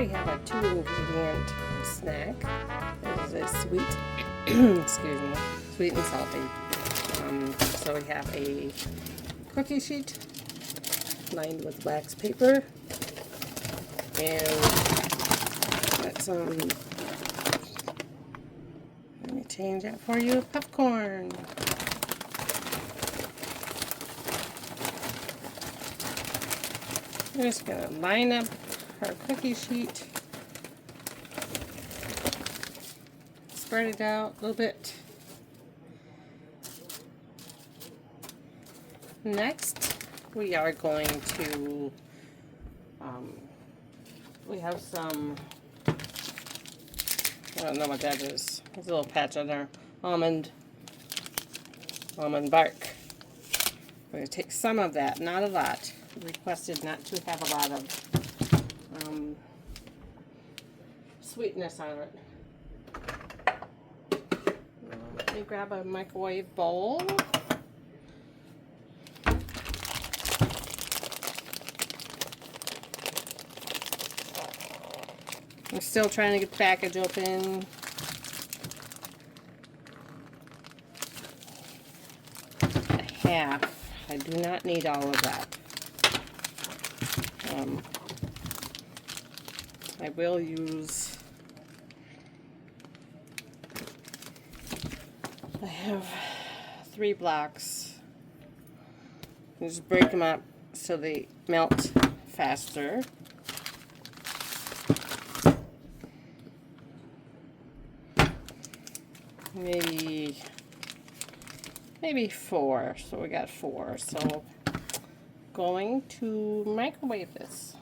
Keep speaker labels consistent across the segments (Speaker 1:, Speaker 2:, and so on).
Speaker 1: we have a 2-ingredient snack. This is a sweet, excuse me, sweet and salty. So we have a cookie sheet lined with wax paper, and got some, let me change that for you, popcorn. We're just going to line up our cookie sheet, spread it out a little bit. Next, we are going to, we have some, I don't know what that is. There's a little patch on there. Almond bark. We're going to take some of that, not a lot. Requested not to have a lot of sweetness on it. Let me grab a microwave bowl. I'm still trying to get the package open. A half. I do not need all of that. I will use, I have 3 blocks. Just break them up so they melt faster. Maybe 4, so we got 4. So going to microwave this.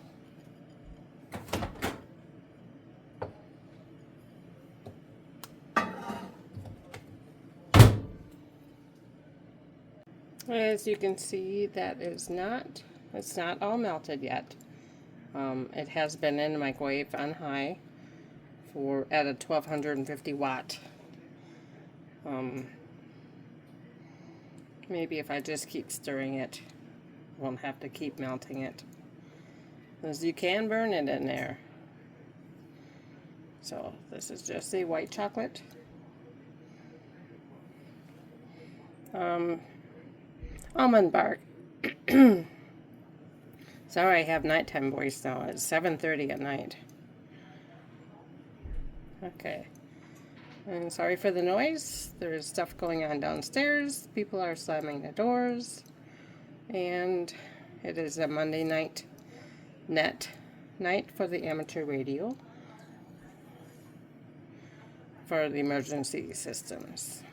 Speaker 1: As you can see, that is not, it's not all melted yet. It has been in the microwave on high for at a 1250 watt. Maybe if I just keep stirring it, won't have to keep melting it, because you can burn it in there. So this is just the white chocolate. Almond bark. Sorry, I have nighttime voice now. It's 7:30 at night. Okay. And sorry for the noise. There's stuff going on downstairs. People are slamming the doors. And it is a Monday night night for the amateur radio for the emergency systems.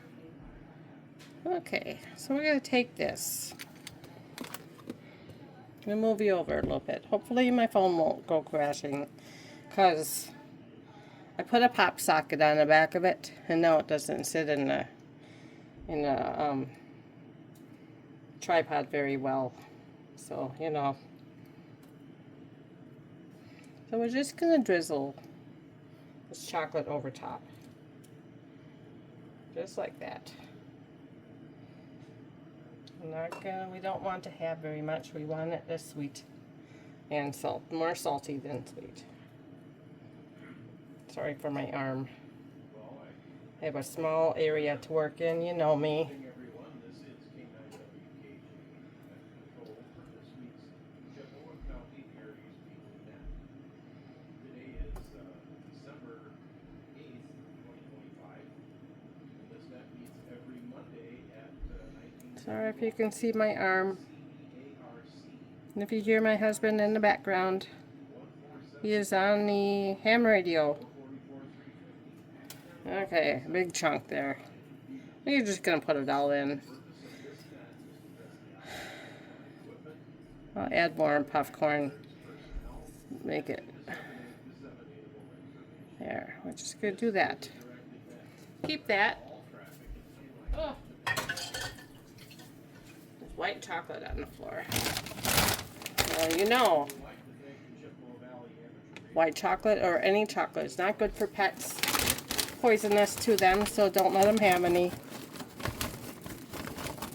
Speaker 1: Okay, so we're going to take this. I'm going to move you over a little bit. Hopefully my phone won't go crashing, because I put a pop socket on the back of it, and now it doesn't sit in the tripod very well. So, you know. So we're just going to drizzle this chocolate over top. Just like that. We don't want to have very much. We want it this sweet and more salty than sweet. Sorry for my arm. I have a small area to work in, you know me. Sorry if you can see my arm. And if you hear my husband in the background, he is on the ham radio. Okay, big chunk there. We're just going to put it all in. I'll add more popcorn. Make it. There, we're just going to do that. Keep that. Oh. There's white chocolate on the floor. Well, you know, white chocolate or any chocolate is not good for pets. Poisonous to them, so don't let them have any.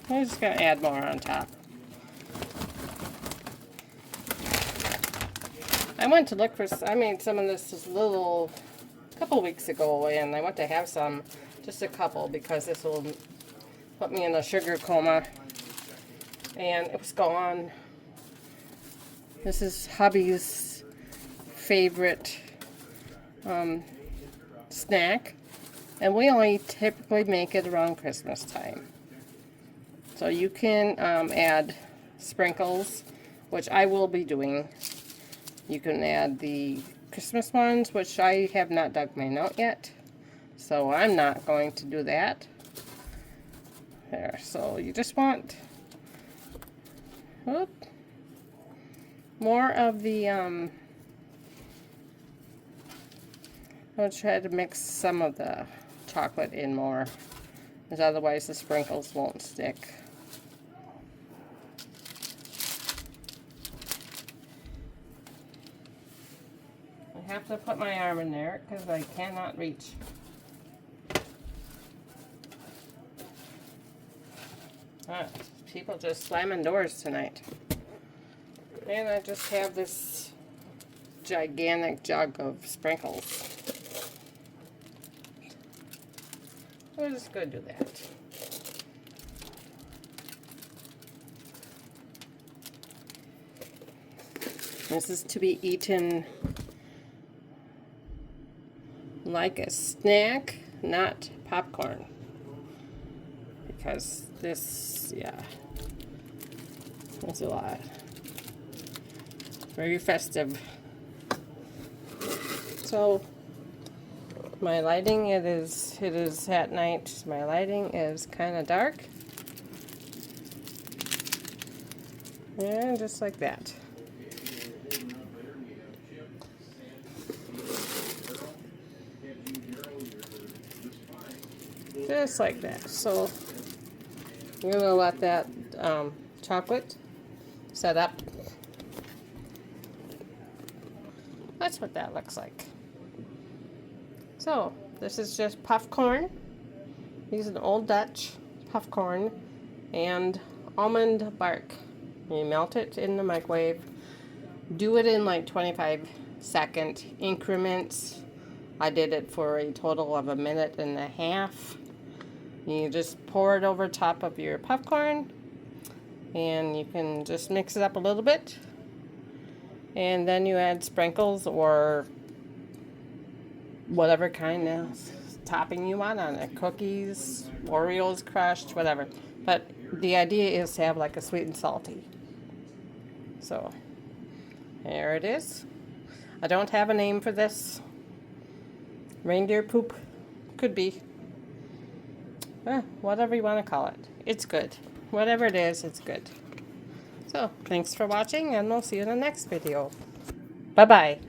Speaker 1: I'm just going to add more on top. I went to look for, I made some of this couple weeks ago, and I went to have some, just a couple, because this will put me in a sugar coma. And it was gone. This is hubby's favorite snack, and we only typically make it around Christmas time. So you can add sprinkles, which I will be doing. You can add the Christmas ones, which I have not dug mine out yet, so I'm not going to do that. There, so you just want more of the I'll try to mix some of the chocolate in more, because otherwise the sprinkles won't stick. I have to put my arm in there because I cannot reach. People just slamming doors tonight. And I just have this gigantic jug of sprinkles. We're just going to do that. This is to be eaten like a snack, not popcorn. Because this, yeah, that's a lot. Very festive. So my lighting, it is at night. My lighting is kind of dark. And just like that. Just like that. So I'm going to let that chocolate set up. That's what that looks like. So this is just puffcorn. These are the Old Dutch puffcorn and almond bark. You melt it in the microwave. Do it in like 25-second increments. I did it for a total of 1.5 minutes. You just pour it over top of your popcorn, and you can just mix it up a little bit, and then you add sprinkles or whatever kind of topping you want on it. Cookies, Oreos crushed, whatever. But the idea is to have like a sweet and salty. So there it is. I don't have a name for this. Reindeer poop could be. Whatever you want to call it. It's good. Whatever it is, it's good. So, thanks for watching, and we'll see you in the next video. Bye-bye.